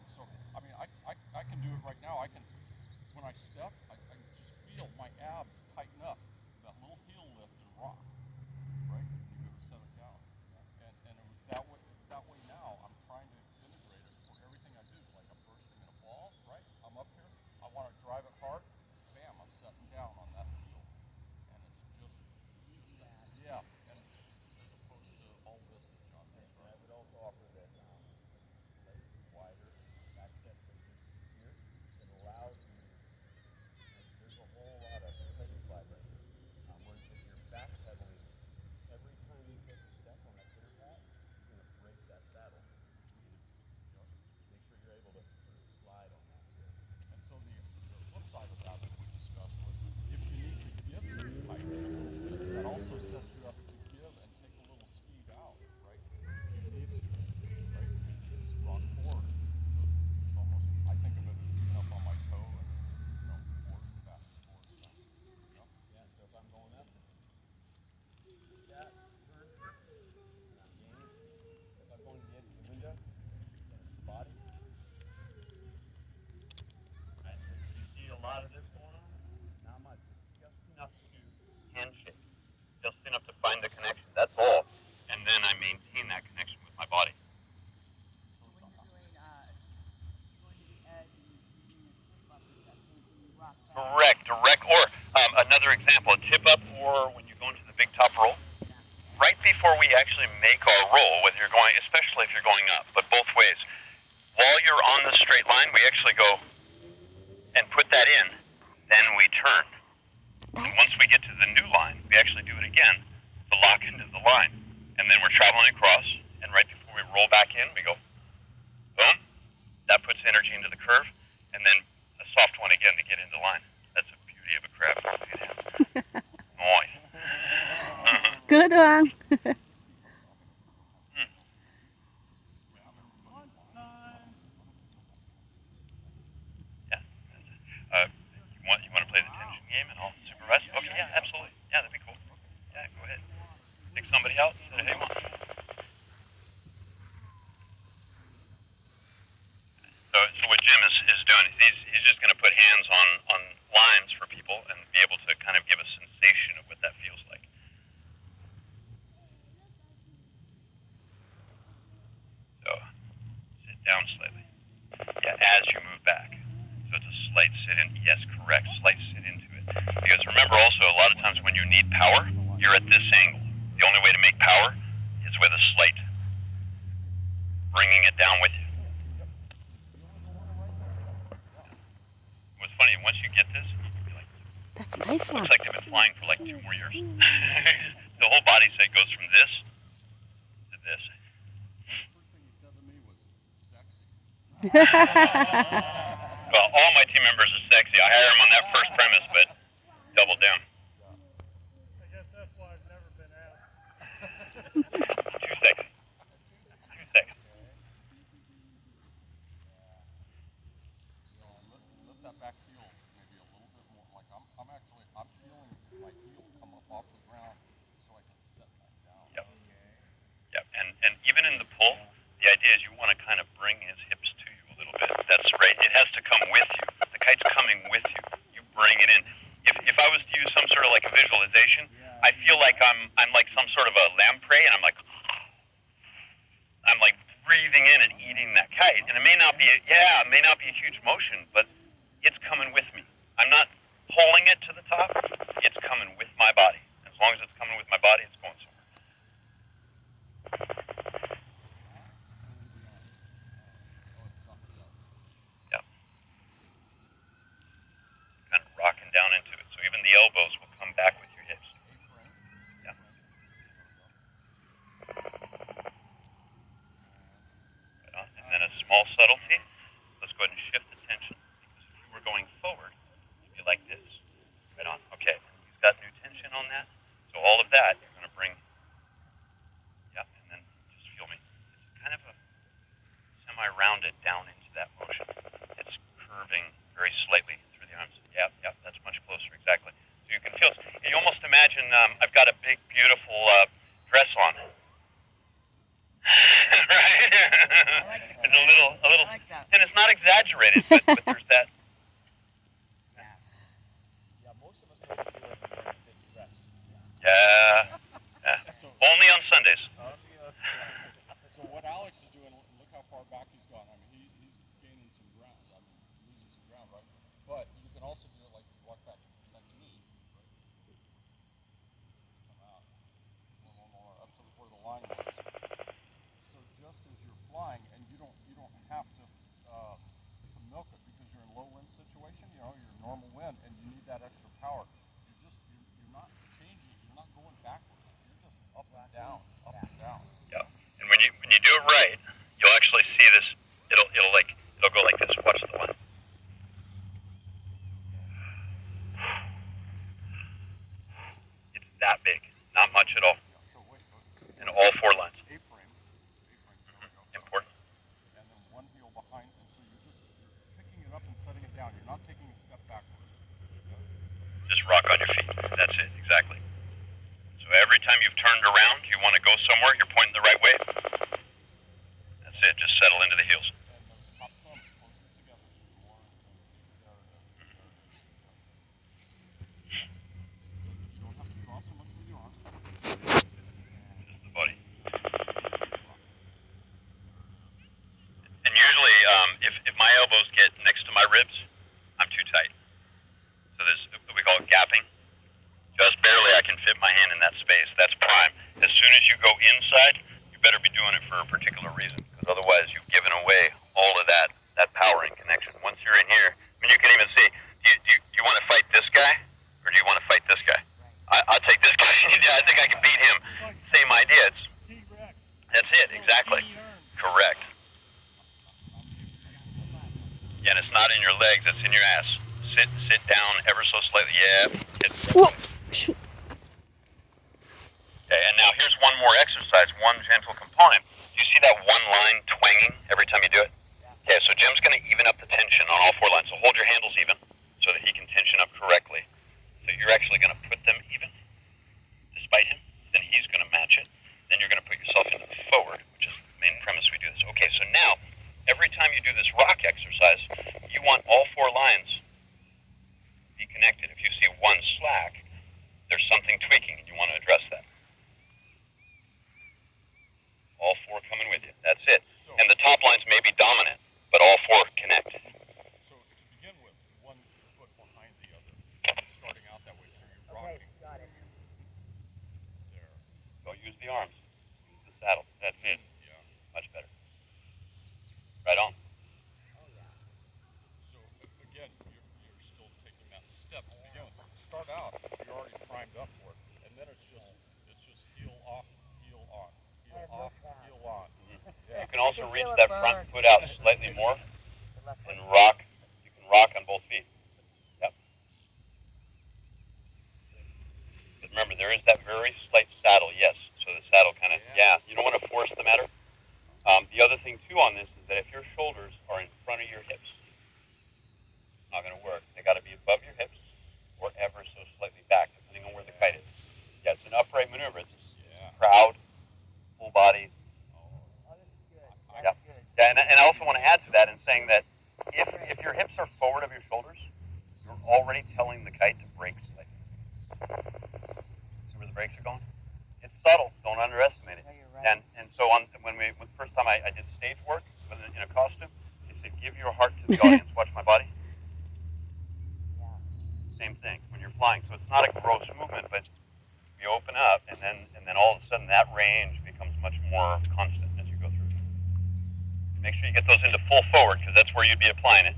So, I mean, I can do it right now. I can, when I step, I just feel my abs tighten up. That little heel lift and rock, right? And you go to set it down. And it was that way, it's that way now. I'm trying to integrate it for everything I do. Like I'm bursting in a ball, right? I'm up here. I want to drive it hard. Bam, I'm setting down on that heel. And it's just that. Yeah. And as opposed to all this that John described. I would also offer that slightly wider back step position here that allows you, like, there's a whole lot of pedal slide right here. Whereas if you're backpedaling, every time you take a step on that pitter pad, you're going to break that saddle. You make sure you're able to sort of slide on that here. And so the flip side of that we discussed was if you need to give to the kite a little bit, that also sets you up to give and take a little speed out, right? If you need to, right? Just rock forward. So it's almost, I think of it as being up on my toe and, forward and back and forward. Yeah, so if I'm going up, that turn, and I'm gaining. If I'm going to the edge of the window, then it's the body. Right, so you see a lot of this going on? Not much. It's just enough to handshake. Just enough to find the connection. That's all. And then I maintain that connection with my body. So when you're doing, going to the edge and using the tip up, is that same thing you rock back? Correct. Or another example, a tip up, or when you go into the big top roll. Right before we actually make our roll, whether you're going, especially if you're going up, but both ways, while you're on the straight line, we actually go and put that in, then we turn. And once we get to the new line, we actually do it again to lock into the line. And then we're traveling across, and right before we roll back in, we go, boom. That puts energy into the curve, and then a soft one again to get into line. That's the beauty of a craft. Nice. Good one. You want to play the tension game and I'll supervise? Okay, yeah, absolutely. Yeah, that'd be cool. Yeah, go ahead. Pick somebody out and say, hey, what? So what Jim is doing, he's just going to put hands on lines for people and be able to kind of give a sensation of what that feels like. So sit down slightly. Yeah, as you move back. So it's a slight sit in. Yes, correct. Slight sit into it. Because remember also, a lot of times when you need power, you're at this angle. The only way to make power is with a slight bringing it down with you. What's funny, once you get this, you're like, That's a nice one. looks like they've been flying for like 2 more years. The whole body set goes from this to this. First thing he said to me was sexy. Well, all my team members are sexy. I hire them on that first premise, but double down. I guess that's why I've never been asked. Too sexy. Too sexy. So lift that back heel maybe a little bit more. Like I'm feeling my heel come up off the ground so I can set that down. Yep. Yep. And even in the pull, the idea is you want to kind of bring his hips to you a little bit. That's right. It has to come with you. The kite's coming with you. You bring it in. If I was to use some sort of like a visualization, I feel like I'm like some sort of a lamprey, and I'm like breathing in and eating that kite. And it may not be a huge motion, but it's coming with me. I'm not pulling it to the top. It's coming with my body. As long as it's coming with my body, it's going somewhere. Yeah. Kind of rocking down into it. So even the elbows will come back with your hips. Yeah. Right on. And then a small subtlety. Let's go ahead and shift the tension. Because if you were going forward, it'd be like this. Right on. Okay. You've got new tension on that. So all of that, you're going to bring. Yeah. And then just feel me. It's kind of a semi-rounded down into that motion. It's curving very slightly through the arms. Yeah. That's much closer. Exactly. So you can feel. You almost imagine I've got a big, beautiful dress on. Right? There's a little like that. and it's not exaggerated, but there's that. Yeah, most of us don't do it when we're in a big dress. Yeah. So, Only on Sundays. so what Alex is doing, look how far back he's gone. I mean, he's gaining some ground. I mean, losing some ground, right? But you can also do it like you walk back like me, right? Come out. One more up to where the line was. So just as you're flying, and you don't have to milk it because you're in low wind situation. You know, you're in normal wind, and you need that extra power. You're not changing. You're not going backwards. You're just up and down, up and down. Yeah. And when you do it right, you'll actually see this. It'll go like this. Watch the line. It's that big. Not much at all. So wait, In all 4 lines. A-frame, there we go. Important. And then one heel behind, and so you're picking it up and setting it down. You're not taking a step backwards. Just rock on your feet. That's it. Exactly. So every time you've turned around, you want to go somewhere, you're pointing the right way. That's it. Just settle into the heels. And those top thumbs closer together, so you're more, there it is. You don't have to draw so much with your arms. Just the body. And usually, if my elbows get next to my ribs, I'm too tight. So there's what we call gapping. Just barely I can fit my hand in that space. That's prime. As soon as you go inside, you better be doing it for a particular reason, because otherwise you've given away all of that power and connection. Once you're in here, I mean, you can even see, do you want to fight this guy, or do you want to fight this guy? I'll take this guy. I think I can beat him. Same idea. It's, T-Rex. that's it, exactly. Correct. Yeah, and it's not in your legs, it's in your ass. Sit down ever so slightly. Yeah. Whoa. Shoot. Okay, and now here's one more exercise, one gentle component. Do you see that one line twanging every time you do it? Okay, so Jim's going to even up the tension on all 4 lines. So hold your handles even so that he can tension up correctly. So you're actually going to put them even, despite him. Then he's going to match it. Then you're going to put yourself into the forward, which is the main premise we do this. Okay, so now, every time you do this rock exercise, you want all 4 lines to be connected. If you see one slack, there's something tweaking and you want to address that. All 4 coming with you. That's it. So, And the top lines may be dominant, but all 4 connect. so to begin with, one foot behind the other, starting out that way, so you're rocking. Got it. There. Don't use the arms. Use the saddle. That's it. Yeah. Much better. Right on. So again, you're still taking that step to begin with. Start out, you're already primed up for it, and then it's just heel off, heel on, heel off, heel on. You can also can reach feel it that burn. front foot out slightly more The left and foot. rock. You can rock on both feet. Yep. But remember, there is that very slight saddle, yes. So the saddle kind of, you don't want to force the matter. The other thing, too, on this is that if your shoulders are in front of your hips, it's not going to work. They got to be above your hips or ever so slightly back, depending on where the kite is. Yeah, it's an upright maneuver. It's proud, full body. Oh, this is good. Yeah. That's good. Yeah, and I also want to add to that in saying that if your hips are forward of your shoulders, you're already telling the kite to brake slightly. See where the brakes are going? It's subtle. Don't underestimate it. No, you're right. And so when the first time I did stage work in a costume, they said, give your heart to the audience. Watch my body. Yeah. Same thing when you're flying. So it's not a gross movement, but you open up, and then all of a sudden that range becomes much more constant as you go through. Make sure you get those into full forward, because that's where you'd be applying it.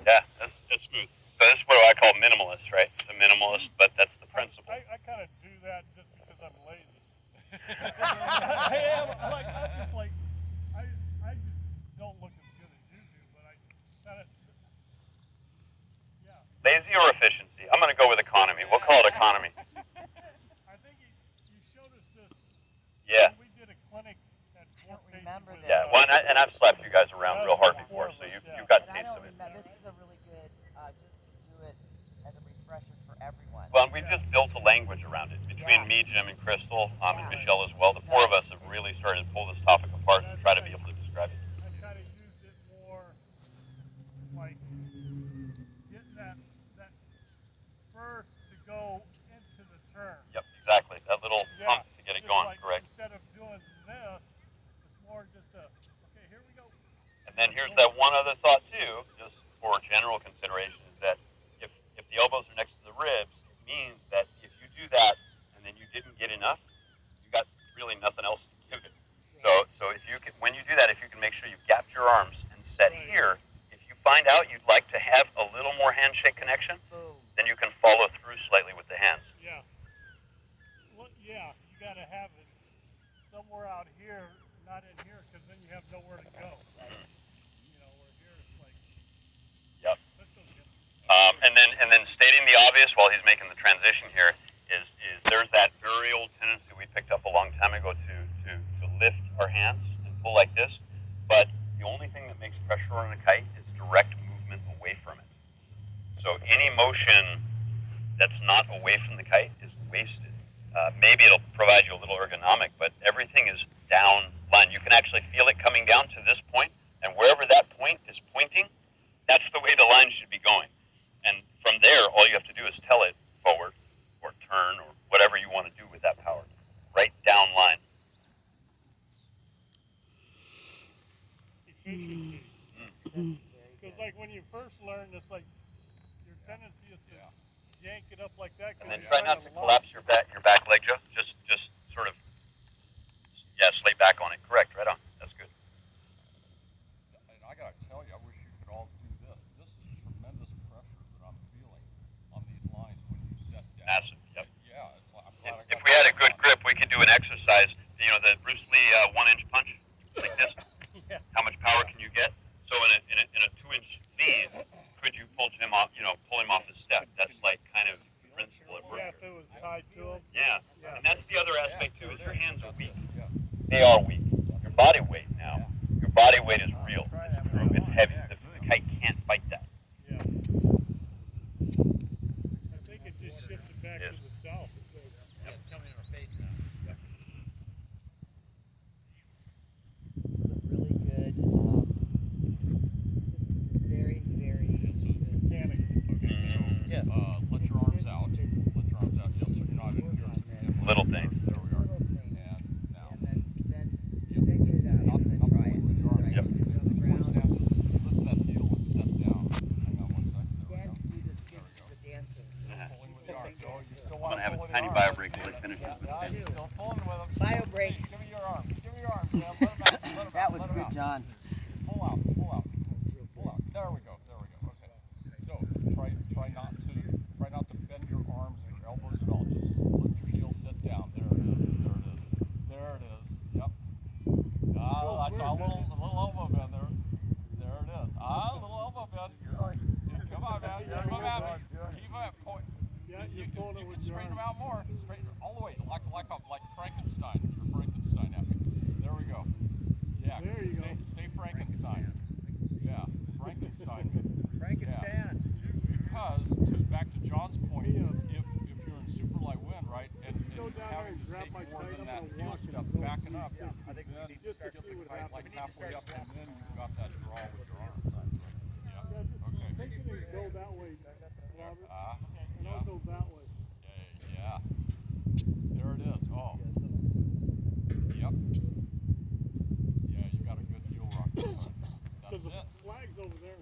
Yeah, that's smooth. So this is what I call minimalist, right? It's a minimalist, but that's the principle. I kind of do that just because I'm lazy. I am. I just don't look as good as you do, but I kind of, yeah. Lazy or efficiency? I'm going to go with economy. We'll call it economy. I think you showed us this. Yeah. When we did a clinic at Fort Payson remember with, this. Yeah, well, and I've slapped you guys around real hard before, so you've got And I taste don't of it. remember. This is a really good, just to do it as a refresher for everyone. Well, and we've just built a language around it between me, Jim, and Crystal, Michael, and Michelle as well. The four of us have really started to pull this topic apart and try to be able to describe it. I kind of used it more like getting that burst to go into the turn. Yep, exactly. That little pump to get it just going, like correct. Instead of doing this, it's more just okay, here we go. And then here's that one other thought too, just for general consideration, is that if the elbows are next to the ribs, it means that if you do that and then you didn't get enough, you got really nothing else to give it. So if you can, when you do that, if you can make sure you gap your arms and set here, if you find out you'd like to have a little more handshake connection, then you can follow through slightly with the hands. Yeah. Well, yeah, you got to have it somewhere out here, not in here, because then you have nowhere to go. You know, where here it's like. Yep. Let's go get it. And then stating the obvious while he's making the transition here is there's that very old tendency we picked up a long time ago to lift our hands and pull like this, but the only thing that makes pressure on a kite is direct movement away from it. So any motion that's not away from the kite is wasted. Maybe it'll provide you a little ergonomic, but everything is down line. You can actually feel it coming down to this point, and wherever that point is pointing, that's the way the line should be going. And from there, all you have to do is tell it forward or turn or whatever you want to do with that power. Right down line. Efficiency. Because like when you first learn, it's like your tendency is to yank it up like that. And then try not to collapse your back leg, Joe. Just sort of, slay back on it. Correct, right on. That's good. And I gotta tell you, I wish you could all do this. This is tremendous pressure that I'm feeling on these lines when you set down. Massive, yep. Yeah, it's like, I'm glad I If got we had a good grip, we could do an exercise, the Bruce Lee 1-inch punch, like this. Yeah. How much power can you get? So in a 2-inch lead, could you pull him off, pull him off the step? That's like kind of the principle at work. Yeah, if it was tied to him. Yeah. And that's the other aspect too, is your hands are weak. Yeah. They are weak. Your body weight now, your body weight is real. It's true. It's heavy. The kite can't fight that. Yeah. I think it just shifted back Yes. to the south. It's coming in our face now. This is a really good. This is very, very good. Yes. Let your arms out. Let your arms out. Yes, so you're not in here. Little things. There we are. Little thing. And now. And then Yep. get it out. Not, And then not try pulling it. with your arms. Right. Yep. Put it on the Just point ground. down. Just lift that heel and set down. Hang on one second. There we Dance, go. do the dancing. Pulling with the arms. Oh, you still I'm want gonna have pull a with tiny your bio arms. break while I finish this. Yeah, you're still pulling with them. Bio break. Hey, give me your arms. Give me your arms, man. Let them out. Let them That out. was Let them good, out. John. Pull out. Pull out. Pull out. There we go. There we go. Okay. So try not to bend your arms and your elbows at all. Just lift your heels, sit down. There it is. There it is. There it is. Yep. I saw a little elbow bend there. There it is. A little elbow bend. Come on, man. Keep them at me. Keep them at point. Yeah, You you're pulling it can with your straighten them arms. out more. Straighten all the way, like Frankenstein. You're Frankenstein at me. There we go. Yeah. There you go. Stay Frankenstein. Yeah, Frankenstein. Frankenstein. Because back to John's point, if you're in super light wind, right, and Go down there having and to grab take my more kite, than I'm that gonna heel walk step and go backing up, Yeah, I think we then need to just to get see the what kite happens. like We need to halfway start up, and then snapping. you've got that draw with your arm. Yeah, Yeah. just Okay. take it and go that way, Robert. And Yeah. I'll go that way. Yeah. There it is. Oh. Yep. Yeah, you got a good heel rock. That's Because the it. flag's over there.